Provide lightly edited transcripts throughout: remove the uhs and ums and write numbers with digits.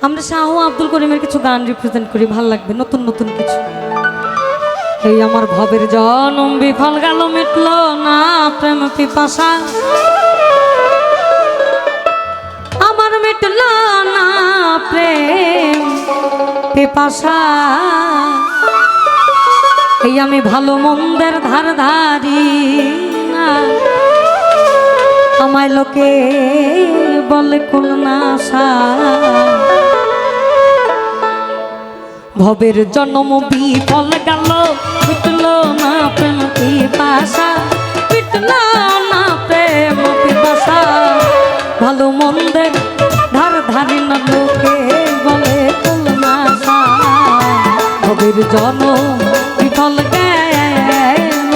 আমরা শাহ আব্দুল করিমের কিছু গান রিপ্রেজেন্ট করি, ভাল লাগবে নতুন নতুন কিছু। এই আমার ভবের জনম বিফল গেল, মিটল না প্রেম পিপাসা, আমার মিটল না প্রেম পিপাসা। এই আমি ভালো মন্দের ধার ধারি না, আমায় লোকে বলে কুলনাশা। ভবের জন্ম বিফল গেল, মিটল না প্রেম পিপাসা, মিটল না প্রেম পিপাসা। ভালো মন্দের ধার ধারি না, লোকে বলে কুলনাশা। ভবের জন্ম বিফল গেল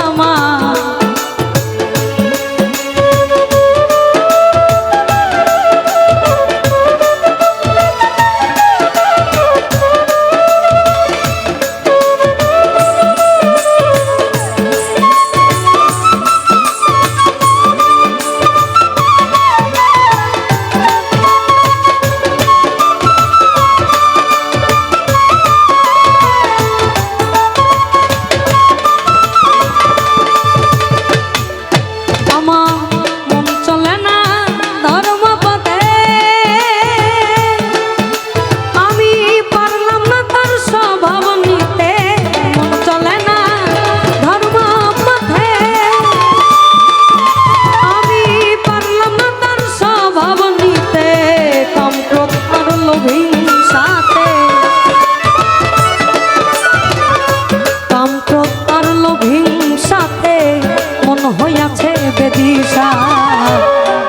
আমার,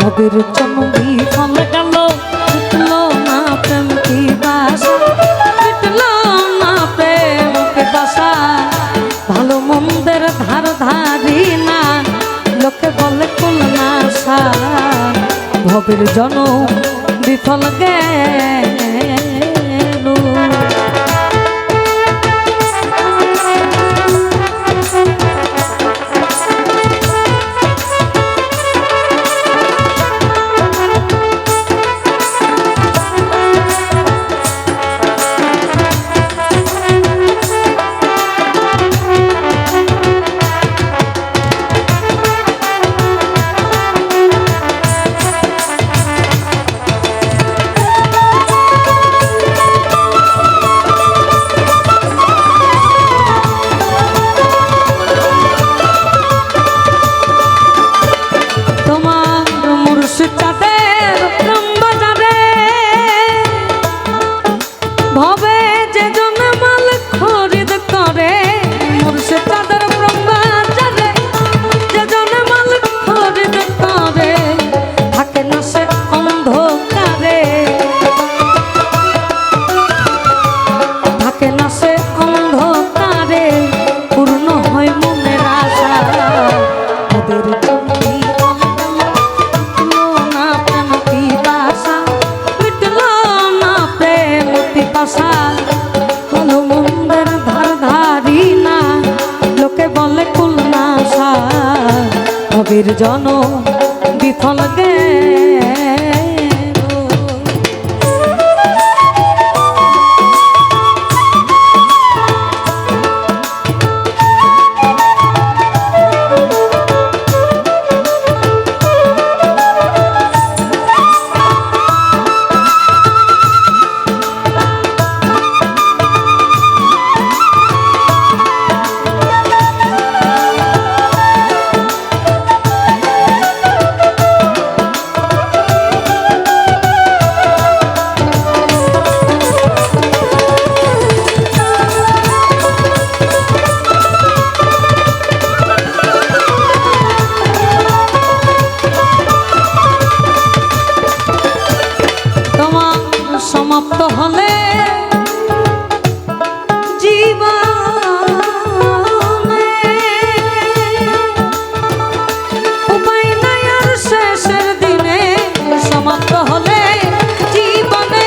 ভবের জন্ম বিফল গেল, মিটল না প্রেম পিপাসা, মিটল না প্রেম পিপাসা। ভালো মন্দের ধার ধারি না, লোকে বলে কুলনাশা। ভবের জন্ম বিফল গেল। ভবের জন্ম বিফল গেল। সমাপ্ত হলে জীবনে উপায় নাই আর শেষের দিনে, সমাপ্ত হলে জীবনে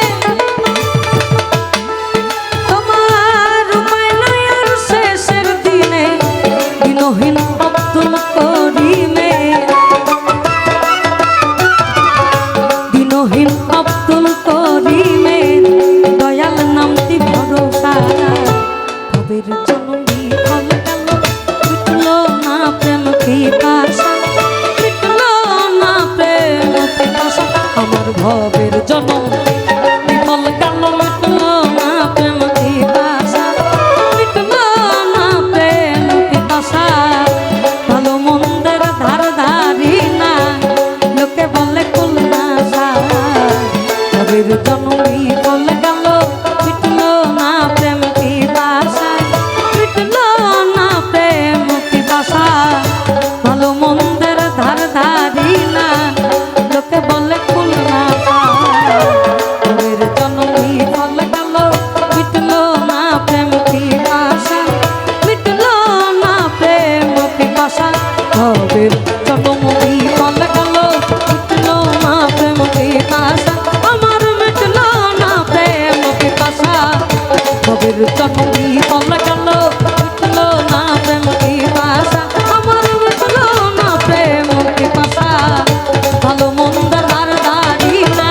তোমার উপায় নাই আর শেষের দিনে। দিনহীন আব্দুল করিমে, দিনহীন আব্দুল করিমের দয়াল নামটি ভরসা ভবের জনমী ফল গেল মিটলো না প্রেম পিপাসা মিটলো না প্রেম পিপাসা আমার ভবের জনম বিফল গেল মিটলো না প্রেম পিপাসা মিটলো না প্রেম পিপাসা ভালো মন্দের ধার ধারি না লোকে বলে কুল না ভবের জনমী ফল গেল মিটলো না প্রেম পিপাসা মিটলো না প্রেম পিপাসা ভালো মন্দের ধার ধারি না লোকে বলে কুল না ভবের জনমী ফল গেল মিটলো না প্রেম পিপাসা মিটলো না প্রেম পিপাসা ভবের জনমী ফল গেল মিটলো না প্রেম পিপাসা আমার মিটলো না প্রেম পিপাসা ভবের জনমী ফল গেল মিটলো না প্রেম পিপাসা আমার মিটলো না প্রেম পিপাসা ভালো মন্দ ধার ধারি না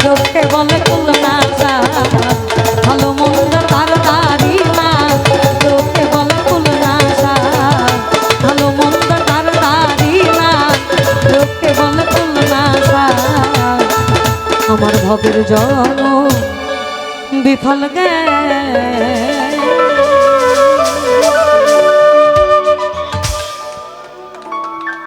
লোকে বলে কুল না ভালো মন্দ ধার ধারি না লোকে বলে কুল না ভালো মন্দ ধার ধারি না লোকে বলে কুল না আমার ভবের জন্ম বিফল গে